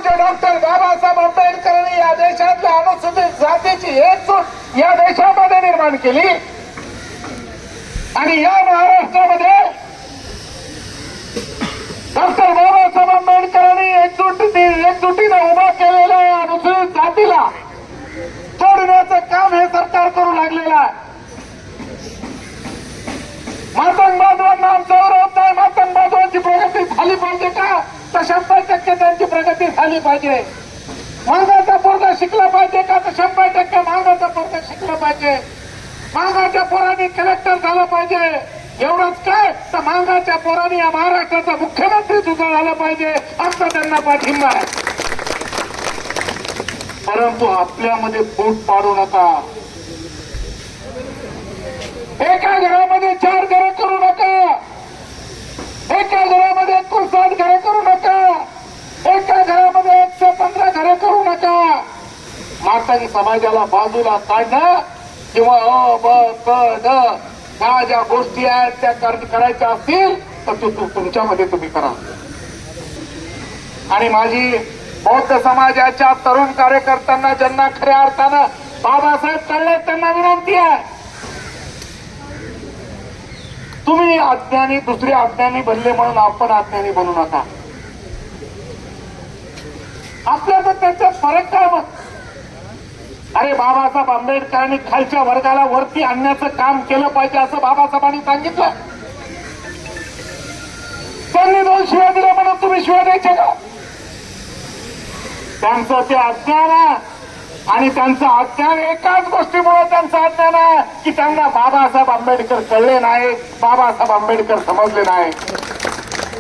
पूज्य डॉक्टर बाबासाहेब आंबेडकरांनी या देशातल्या अनुसूचित जातीची एकजूट या देशामध्ये निर्माण केली आणि या महाराष्ट्रामध्ये डॉक्टर बाबासाहेब आंबेडकरांनी एकजुटीने उभा केलेल्या या अनुसूचित जातीला तोडण्याचं काम हे सरकार करू लागलेलं आहे. मातंग बांधवांना आमचा विरोध नाही. मातंग बांधवांची प्रगती झाली पाहिजे का? तर 100% त्यांची प्रगती झाली पाहिजे. मांगाचा पोरगा शिकला पाहिजे का? तर 100% मांगाचा पोरगा शिकला पाहिजे. मांगाच्या पोरांनी कलेक्टर झालं पाहिजे. एवढंच काय तर मांगाच्या पोरांनी या महाराष्ट्राचा मुख्यमंत्री सुद्धा झाला पाहिजे आमचा त्यांना पाठिंबा आहे. परंतु आपल्यामध्ये फूट पाडू नका. एका घरामध्ये 4 घरं करू नका. एका घरामध्ये 59 घरं करू नका. एका घरामध्ये 115 घरं करू नका. मातंग समाजाला बाजूला काढणं किंवा अ ब क ड ह्या ज्या गोष्टी आहेत त्या करायच्या असतील तर तुमच्यामध्ये तुम्ही करा. आणि माझी बौद्ध समाजाच्या तरुण कार्यकर्त्यांना ज्यांना खऱ्या अर्थानं बाबासाहेब कळले त्यांना विनंती आहे, तुम्ही अज्ञानी दुसरे अज्ञानी बनले म्हणून आपण अज्ञानी बनू नका. आपल्याचा त्याच्यात फरक काय मग? अरे बाबासाहेब आंबेडकरांनी खालच्या वर्गाला वरती आणण्याचं काम केलं पाहिजे असं बाबासाहेबांनी सांगितलं. त्यांनी 2 शिव्या दिल्या म्हणून तुम्ही शिव्या द्यायच्या का? त्यांचं ते अज्ञान आहे आणि त्यांचं अज्ञान एकाच गोष्टीमुळे त्यांचं अज्ञान आहे की त्यांना बाबासाहेब आंबेडकर कळले नाही, बाबासाहेब आंबेडकर समजले नाही.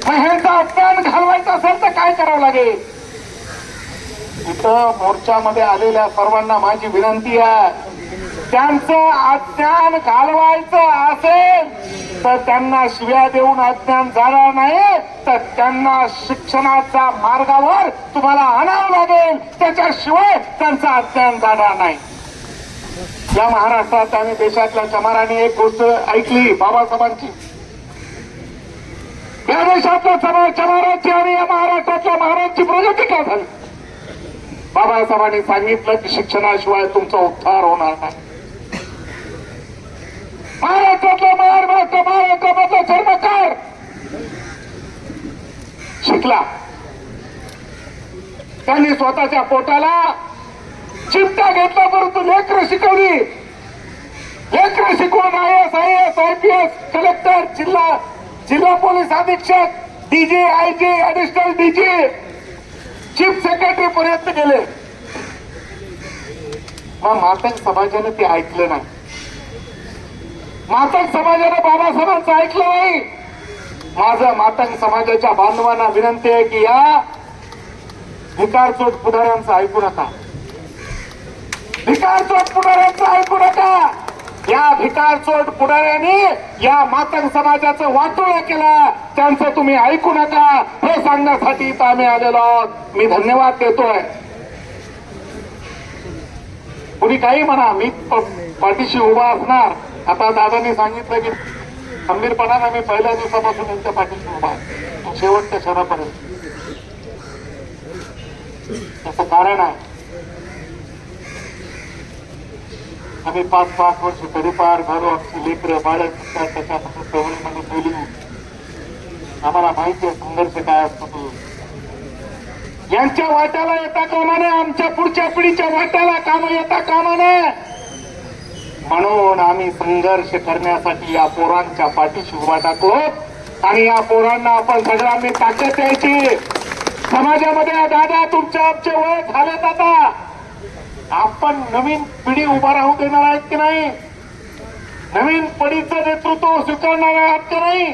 मग ह्यांचं अज्ञान घालवायचं असेल तर काय करावं लागेल? इथं मोर्चामध्ये आलेल्या सर्वांना माझी विनंती आहे, त्यांचं अज्ञान घालवायचं असेल तर त्यांना शिव्या देऊन अज्ञान जाणार नाही, तर त्यांना शिक्षणाच्या मार्गावर तुम्हाला आणावं लागेल. त्याच्याशिवाय त्यांचं अज्ञान जाणार नाही. या महाराष्ट्रात आणि देशातल्या चमारांनी एक गोष्ट ऐकली बाबासाहेबांची. या देशातल्या चमारांची आणि या महाराष्ट्रातल्या महाराजांची प्रगती का झाली? बाबासाहेबांनी सांगितलं की शिक्षणाशिवाय तुमचा उद्धार होणार नाही. महाराष्ट्रातला महाराष्ट्रामधला चर्मकार शिकला. त्यांनी स्वतःच्या पोटाला चिमटा घेतला परंतु लेकरं शिकवली. लेकरं शिकवून IAS, IPS, कलेक्टर, जिल्हा पोलीस अधीक्षक, DG, IG, additional DG, chief secretary पर्यंत गेले. मग मातंग समाजाने ते ऐकलं नाही. मातंग समाजाने बाबासाहेबांचं ऐकलं नाही. माझं मातंग समाजाच्या बांधवांना विनंती आहे की या भिकारचोट पुढाऱ्यांचं ऐकू नका. भिकारचोट पुढाऱ्यांचं ऐकू नका. या भिकारचोट पुढाऱ्यांनी या मातंग समाजाचं वाटोळं केलं, त्यांचं तुम्ही ऐकू नका. हे सांगण्यासाठी इथं आम्ही आलेलो आहोत. मी धन्यवाद देतोय. कुणी काही म्हणा, मी पाठीशी उभा असणार. आता दादांनी सांगितलं की खंबीरपणानं मी पहिल्या दिवसापासून त्यांच्या पाठीशी उभा आहे शेवटच्या क्षणापर्यंत. त्याचं कारण आहे आम्ही 5-5 वर्ष तरीपार झालो. आमची लेकरं बाळ त्याच्यापासून चळवळीमध्ये गेली. आम्हाला माहिती आहे संघर्ष काय असतो तो. यांच्या वाट्याला येता कामा नये, आमच्या पुढच्या पिढीच्या वाट्याला कामं येता कामा नये म्हणून आम्ही संघर्ष करण्यासाठी या पोरांच्या पाठीशी उभा टाकलो. आणि या पोरांना आपण सगळ्यांनी ताकद द्यायची. समाजामध्ये दादा तुमच्या आमचे वय झालेत, आता आपण नवीन पिढी उभा राहू देणार आहेत की नाही? नवीन पिढीचं नेतृत्व स्वीकारणार आहात की नाही?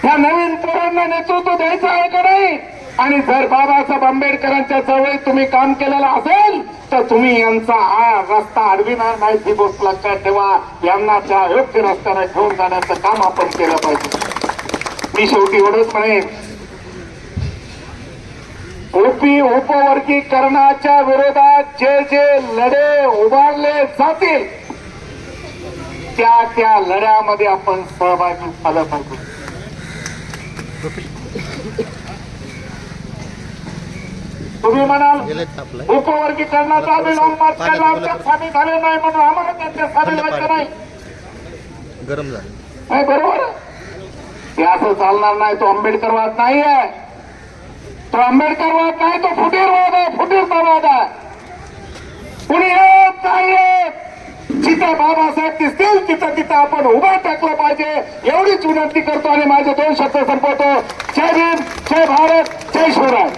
त्या नवीन पोरांना नेतृत्व द्यायचं आहे का नाही? आणि जर बाबासाहेब आंबेडकरांच्या चळवळीत तुम्ही काम केलेलं असेल तर तुम्ही यांचा हा रस्ता अडविणार नाही, ही गोष्ट लक्षात ठेवा. यांना त्या योग्य रस्त्याने घेऊन जाण्याचं काम आपण केलं पाहिजे. मी शेवटी एवढंच म्हणेन, उपवर्गीकरणाच्या विरोधात जे जे लढे उभारले जातील त्या लढ्यामध्ये आपण सहभागी झालं पाहिजे. तुम्ही म्हणाल गेले तापलाय उपवर्गीकरणाचा आम्ही लॉंग मार्च केला आमच्यात सामील झाले नाही म्हणून आम्हाला त्यांच्या सामील व्हायचं नाही. गरम झालं नाही बरोबर आहे. हे असं चालणार नाही. तो आंबेडकरवाद नाही आहे. तो आंबेडकरवाद नाही. तो फुटीरवाद आहे. फुटीरचा वाद आहे. कुणी येत नाही येत. जिथे बाबासाहेब दिसतील तिथं तिथं आपण उभं टाकलं पाहिजे एवढीच विनंती करतो आणि माझे 2 शब्द संपवतो. जय भीम, जय भारत, जय शिवराय.